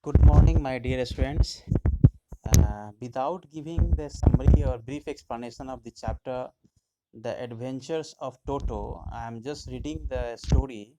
Good morning, my dear students. Without giving the summary or brief explanation of the chapter, The Adventures of Toto, I am just reading the story,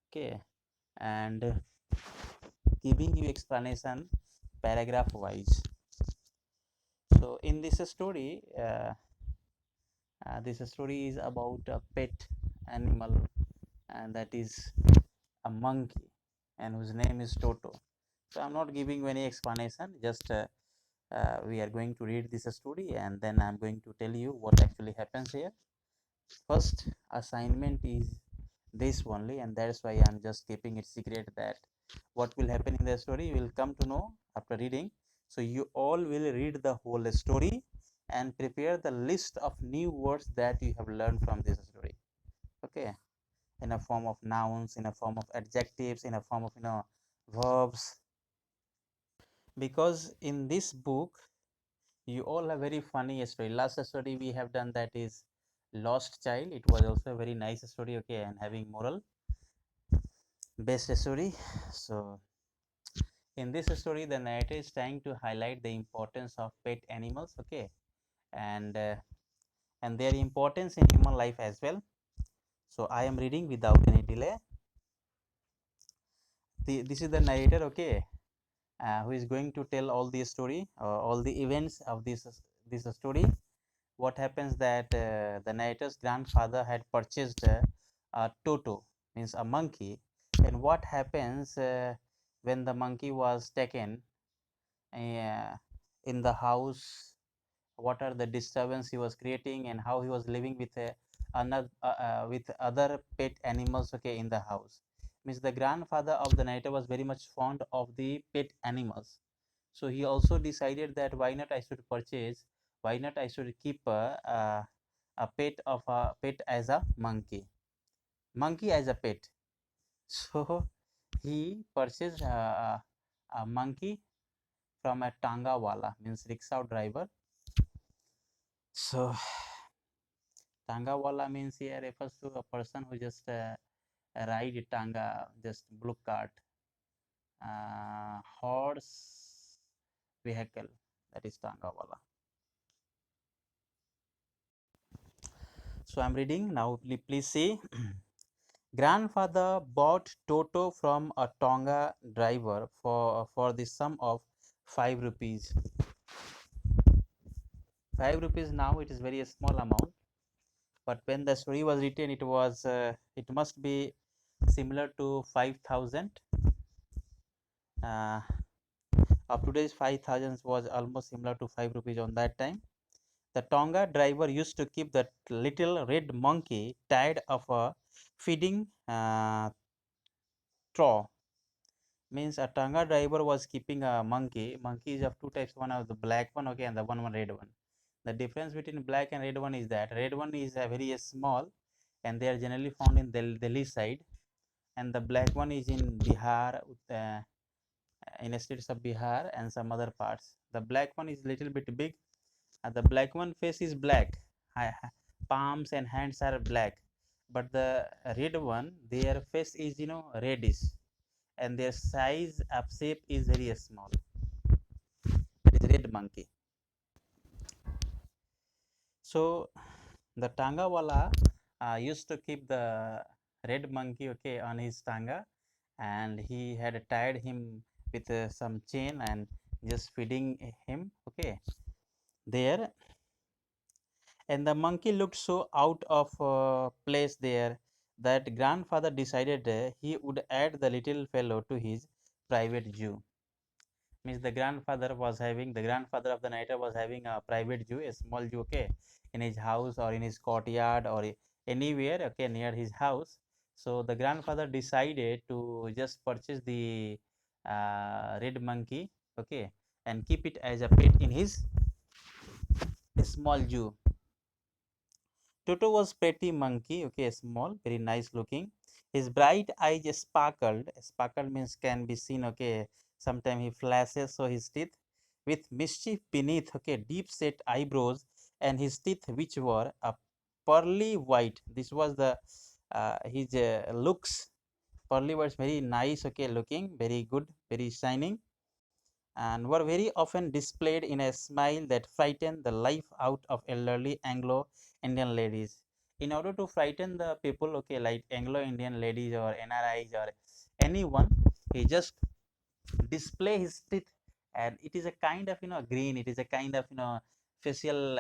okay, and giving you explanation paragraph wise. So, in this story is about a pet animal, and that is a monkey, and whose name is Toto. So, I'm not giving any explanation, just we are going to read this story and then I'm going to tell you what actually happens here. First assignment is this only, and that's why I'm just keeping it secret that what will happen in the story you will come to know after reading. So you all will read the whole story and prepare the list of new words that you have learned from this story, okay, in a form of nouns, in a form of adjectives, in a form of verbs, because in this book you all have very funny story. Last story we have done, that is Lost Child. It was also a very nice story, okay, and having moral based story. So in this story the narrator is trying to highlight the importance of pet animals, okay, and uh, and their importance in human life as well. So I am reading without any delay. This is the narrator, okay, who is going to tell all the story, all the events of this story. What happens that the narrator's grandfather had purchased a Toto, means a monkey, and what happens when the monkey was taken uh, in the house, what are the disturbance he was creating and how he was living with with other pet animals, okay, in the house. Means the grandfather of the narrator was very much fond of the pet animals, so he also decided that why not I should keep a pet as a monkey as a pet. So he purchased a monkey from a tanga wala, means rickshaw driver. So tanga wala means here refers to a person who just ride tanga, just blue cart, horse vehicle, that is tanga wala. So I'm reading now. Please see. Grandfather bought Toto from a Tonga driver for the sum of 5 rupees. 5 rupees now it is very small amount, but when the story was written, it must be similar to 5,000. Of today's 5,000 was almost similar to 5 rupees on that time. The Tonga driver used to keep the little red monkey tied of a feeding trough. Means a Tonga driver was keeping a monkey. Monkey is of two types. One of the black one, okay, and the one red one. The difference between black and red one is that red one is very small, and they are generally found in Delhi side, and the black one is in Bihar, in states of Bihar and some other parts. The black one is little bit big, and the black one face is black. Palms and hands are black, but the red one, their face is reddish, and their size of shape is very small. That is red monkey. So the tanga wala used to keep the red monkey, okay, on his tanga, and he had tied him with some chain and just feeding him, okay, there. And the monkey looked so out of place there that grandfather decided he would add the little fellow to his private zoo. Means the grandfather of the narrator was having a private zoo, a small zoo, okay, in his house or in his courtyard or anywhere, okay, near his house. So the grandfather decided to just purchase the red monkey, okay, and keep it as a pet in his small zoo. Toto was pretty monkey, okay, small, very nice looking. His bright eyes sparkled. Sparkled means can be seen, okay. Sometimes he flashes, so his teeth with mischief beneath, okay, deep set eyebrows, and his teeth, which were a pearly white. This was the his looks. Pearly white, very nice, okay, looking, very good, very shining. and were very often displayed in a smile that frightened the life out of elderly Anglo-Indian ladies. In order to frighten the people, okay, like Anglo-Indian ladies or NRIs or anyone, he just display his teeth, and it is a kind of grin. It is a kind of facial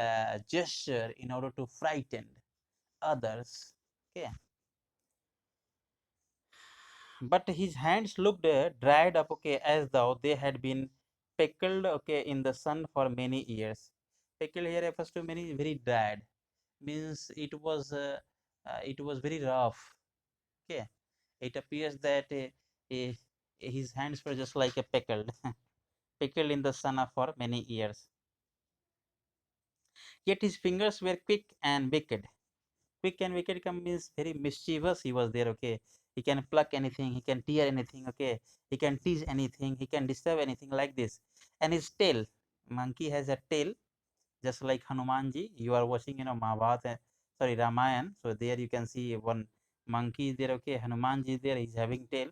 gesture in order to frighten others. Okay, but his hands looked dried up, okay, as though they had been pickled, okay, in the sun for many years. Pickled here refers to many very dried, means it was very rough. Okay, it appears that eh, his hands were just like a pickled pickled in the sun for many years. Yet his fingers were quick and wicked. Quick and wicked come means very mischievous. He was there. Okay, he can pluck anything, he can tear anything. Okay, he can tease anything, he can disturb anything like this. And his tail, monkey has a tail, just like Hanumanji. You are watching, Mahabharata, sorry, Ramayan. So there you can see one monkey is there. Okay, Hanumanji is there. He's having tail.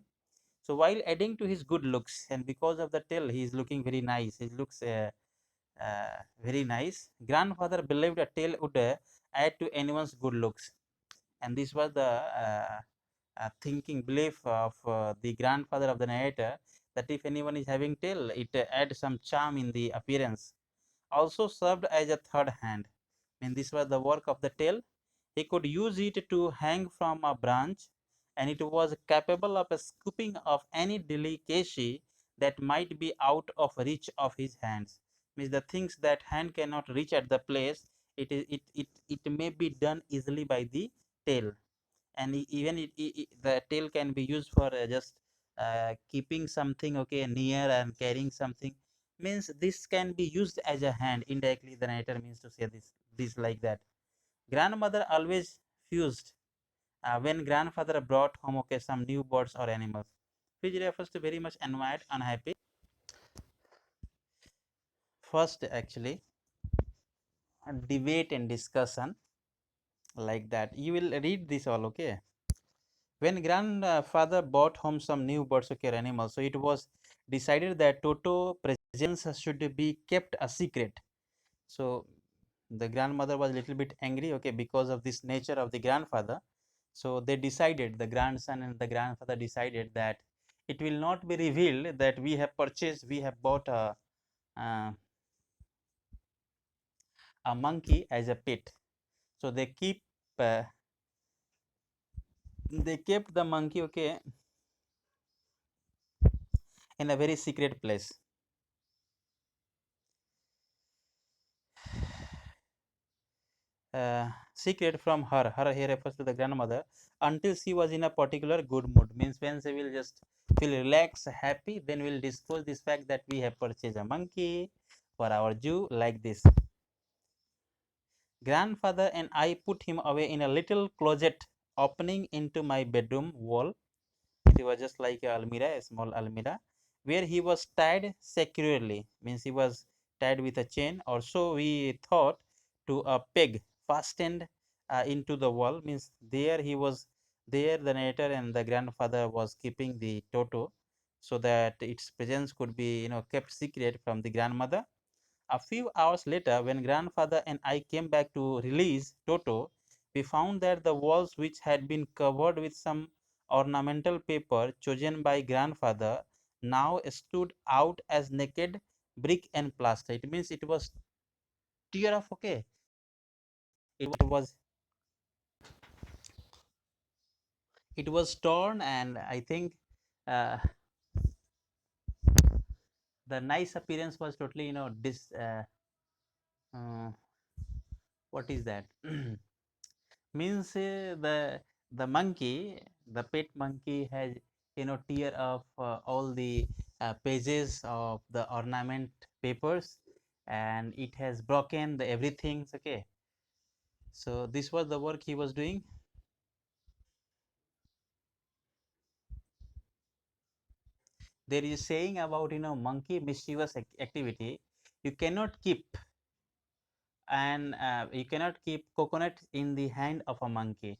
So while adding to his good looks, and because of the tail, he is looking very nice. He looks very nice. Grandfather believed a tail would add to anyone's good looks, and this was the thinking belief of the grandfather of the narrator, that if anyone is having tail, it adds some charm in the appearance. Also served as a third hand. And this was the work of the tail. He could use it to hang from a branch, and it was capable of scooping off any delicacy that might be out of reach of his hands. Means the things that hand cannot reach at the place, it may be done easily by the tail. And even the tail can be used for just keeping something, okay, near and carrying something. Means this can be used as a hand. Indirectly the narrator means to say this like that. Grandmother always fused when grandfather brought home, okay, some new birds or animals, which refers to very much annoyed, unhappy. First, actually, a debate and discussion like that. You will read this all, okay. When grandfather brought home some new birds, okay, animals, so it was decided that Toto presence should be kept a secret. So the grandmother was a little bit angry, okay, because of this nature of the grandfather. So they decided, the grandson and the grandfather decided, that it will not be revealed that we have bought uh, a monkey as a pet. So uh, they kept the monkey, okay, in a very secret place. Secret from her here refers to the grandmother, until she was in a particular good mood. Means when she will just feel relaxed, happy, then we'll disclose this fact that we have purchased a monkey for our zoo, like this. Grandfather and I put him away in a little closet opening into my bedroom wall. It was just like a almirah, a small almirah, where he was tied securely. Means he was tied with a chain, or so we thought, to a peg fastened into the wall. Means there he was, there the narrator and the grandfather was keeping the Toto, so that its presence could be kept secret from the grandmother. A few hours later, when grandfather and I came back to release Toto, we found that the walls, which had been covered with some ornamental paper chosen by grandfather, now stood out as naked brick and plaster. It means it was tear off, okay. It was torn, and I think uh, the nice appearance was totally uh, what is that? Means the monkey, the pet monkey, has tear of all the pages of the ornament papers, and it has broken the everything, okay. So this was the work he was doing. There is saying about monkey mischievous activity. You cannot keep, and you cannot keep coconut in the hand of a monkey.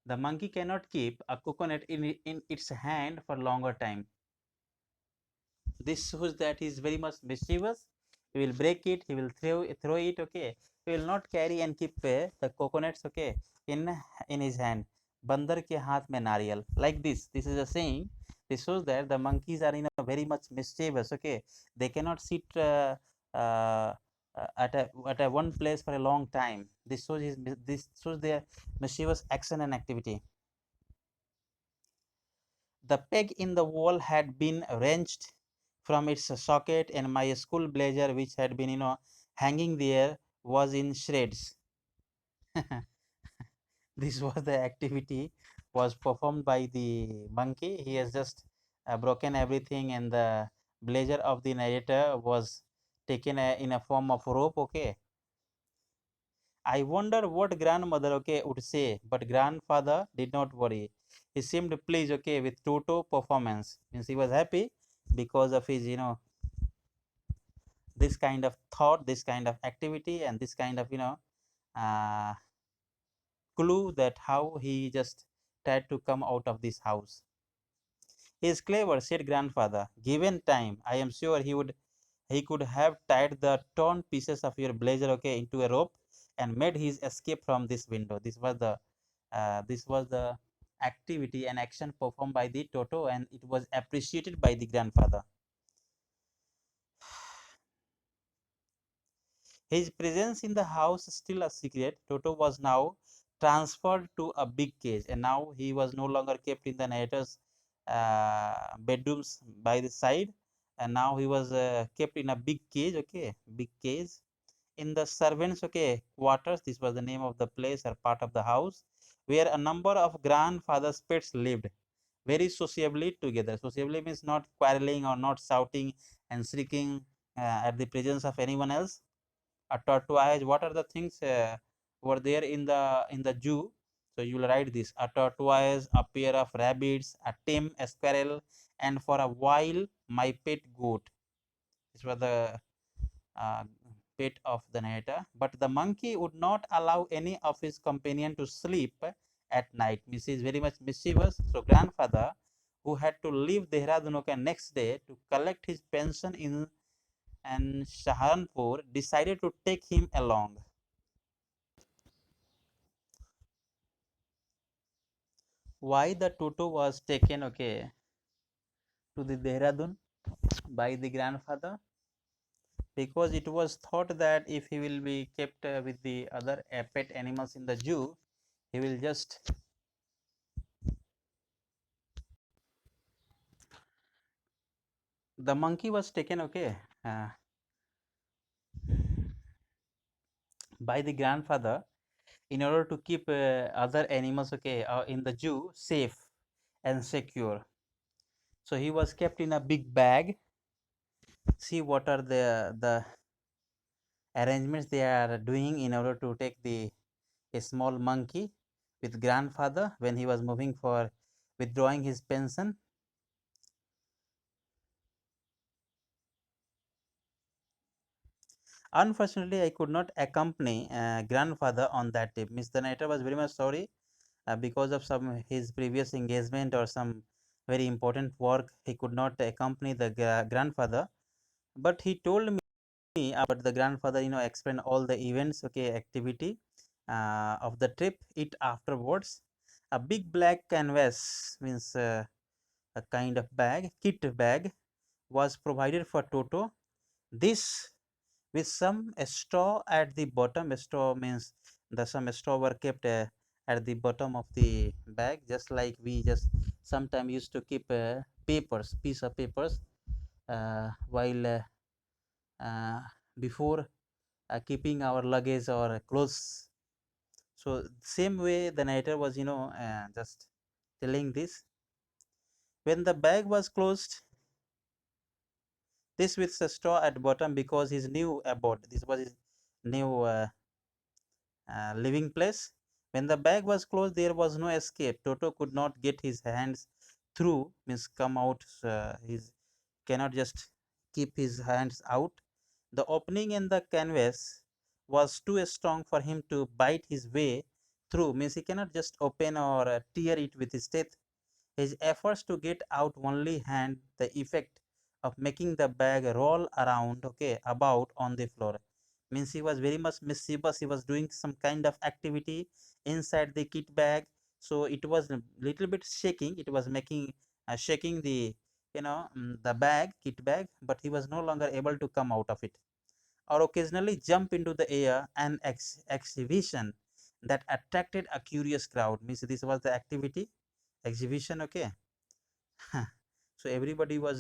The monkey cannot keep a coconut in its hand for longer time. This shows that he is very much mischievous. He will break it, he will throw it, okay. He will not carry and keep the coconuts, okay, in his hand. Bandar ke haath mein nariyal. Like this. This is a saying. This shows that the monkeys are very much mischievous, okay. They cannot sit uh, at a one place for a long time. This shows their mischievous action and activity. The peg in the wall had been wrenched from its socket, and my school blazer, which had been, hanging there, was in shreds. This was the activity was performed by the monkey. He has just broken everything, and the blazer of the narrator was taken in a form of rope. Okay, I wonder what grandmother, okay, would say, but grandfather did not worry. He seemed pleased, okay, with Toto performance. Means he was happy because of his, this kind of thought, this kind of activity, and this kind of, uh, clue that how he just tried to come out of this house. He is clever, said grandfather. Given time, I am sure he could have tied the torn pieces of your blazer, okay, into a rope and made his escape from this window. This was the activity and action performed by the Toto, and it was appreciated by the grandfather. His presence in the house still a secret. Toto was now transferred to a big cage, and now he was no longer kept in the narrator's bedrooms by the side, and now he was kept in a big cage. Okay, big cage in the servants, okay, quarters. This was the name of the place or part of the house where a number of grandfather's pets lived very sociably together. Sociably means not quarreling or not shouting and shrieking at the presence of anyone else. A tortoise, what are the things were there in the zoo? So you will write this: a tortoise, a pair of rabbits, a tame squirrel, and for a while my pet goat. This was the uh, pet of the narrator. But the monkey would not allow any of his companion to sleep at night. Means he is very much mischievous. So grandfather, who had to leave Dehradun, okay, next day to collect his pension in and Saharanpur, decided to take him along. Why the Toto was taken, okay, to the Dehradun by the grandfather? Because it was thought that if he will be kept with the other pet animals in the zoo, he will just the monkey was taken, okay, uh, by the grandfather in order to keep other animals, okay, in the zoo safe and secure. So he was kept in a big bag. See what are the arrangements they are doing in order to take the a small monkey with grandfather when he was moving for withdrawing his pension. Unfortunately, I could not accompany grandfather on that trip. Mr. Nader was very much sorry because of some his previous engagement or some very important work. He could not accompany the grandfather, but he told me about the grandfather. Explain all the events, okay, activity of the trip. It afterwards, a big black canvas means a kind of bag, kit bag, was provided for Toto. This with some straw at the bottom. Straw means the some straw were kept at the bottom of the bag, just like we just sometimes used to keep papers, piece of papers, while uh, before keeping our luggage or clothes. So same way the narrator was, just telling this. When the bag was closed, this with a straw at bottom because his new abode. This was his new living place. When the bag was closed, there was no escape. Toto could not get his hands through, means come out. His cannot just keep his hands out. The opening in the canvas was too strong for him to bite his way through. Means he cannot just open or tear it with his teeth. His efforts to get out only had the effect of making the bag roll around, okay, about on the floor. Means he was very much mischievous. He was doing some kind of activity inside the kit bag, so it was a little bit shaking. It was making shaking the, the bag, kit bag, but he was no longer able to come out of it, or occasionally jump into the air, an exhibition that attracted a curious crowd. Means this was the activity, exhibition, okay. So everybody was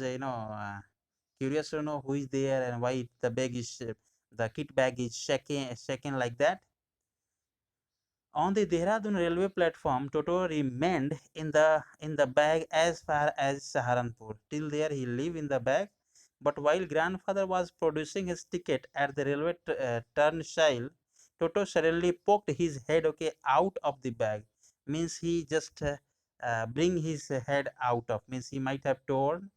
curious to know who is there and why the bag is the kit bag is shaking like that. On the Dehradun railway platform, Toto remained in the bag as far as Saharanpur. Till there, he lived in the bag. But while grandfather was producing his ticket at the railway turnstile, Toto suddenly poked his head, okay, out of the bag. Means he just bring his head out of. Means he might have torn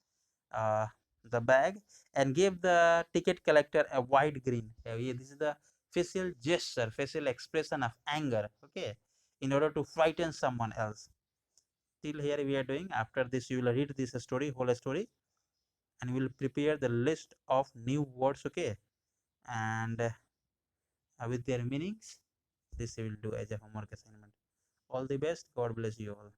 uh, the bag and gave the ticket collector a wide grin. This is the facial gesture, facial expression of anger, okay, in order to frighten someone else. Till here we are doing. After this, you will read this story, whole story, and we will prepare the list of new words, okay, and with their meanings. This we will do as a homework assignment. All the best. God bless you all.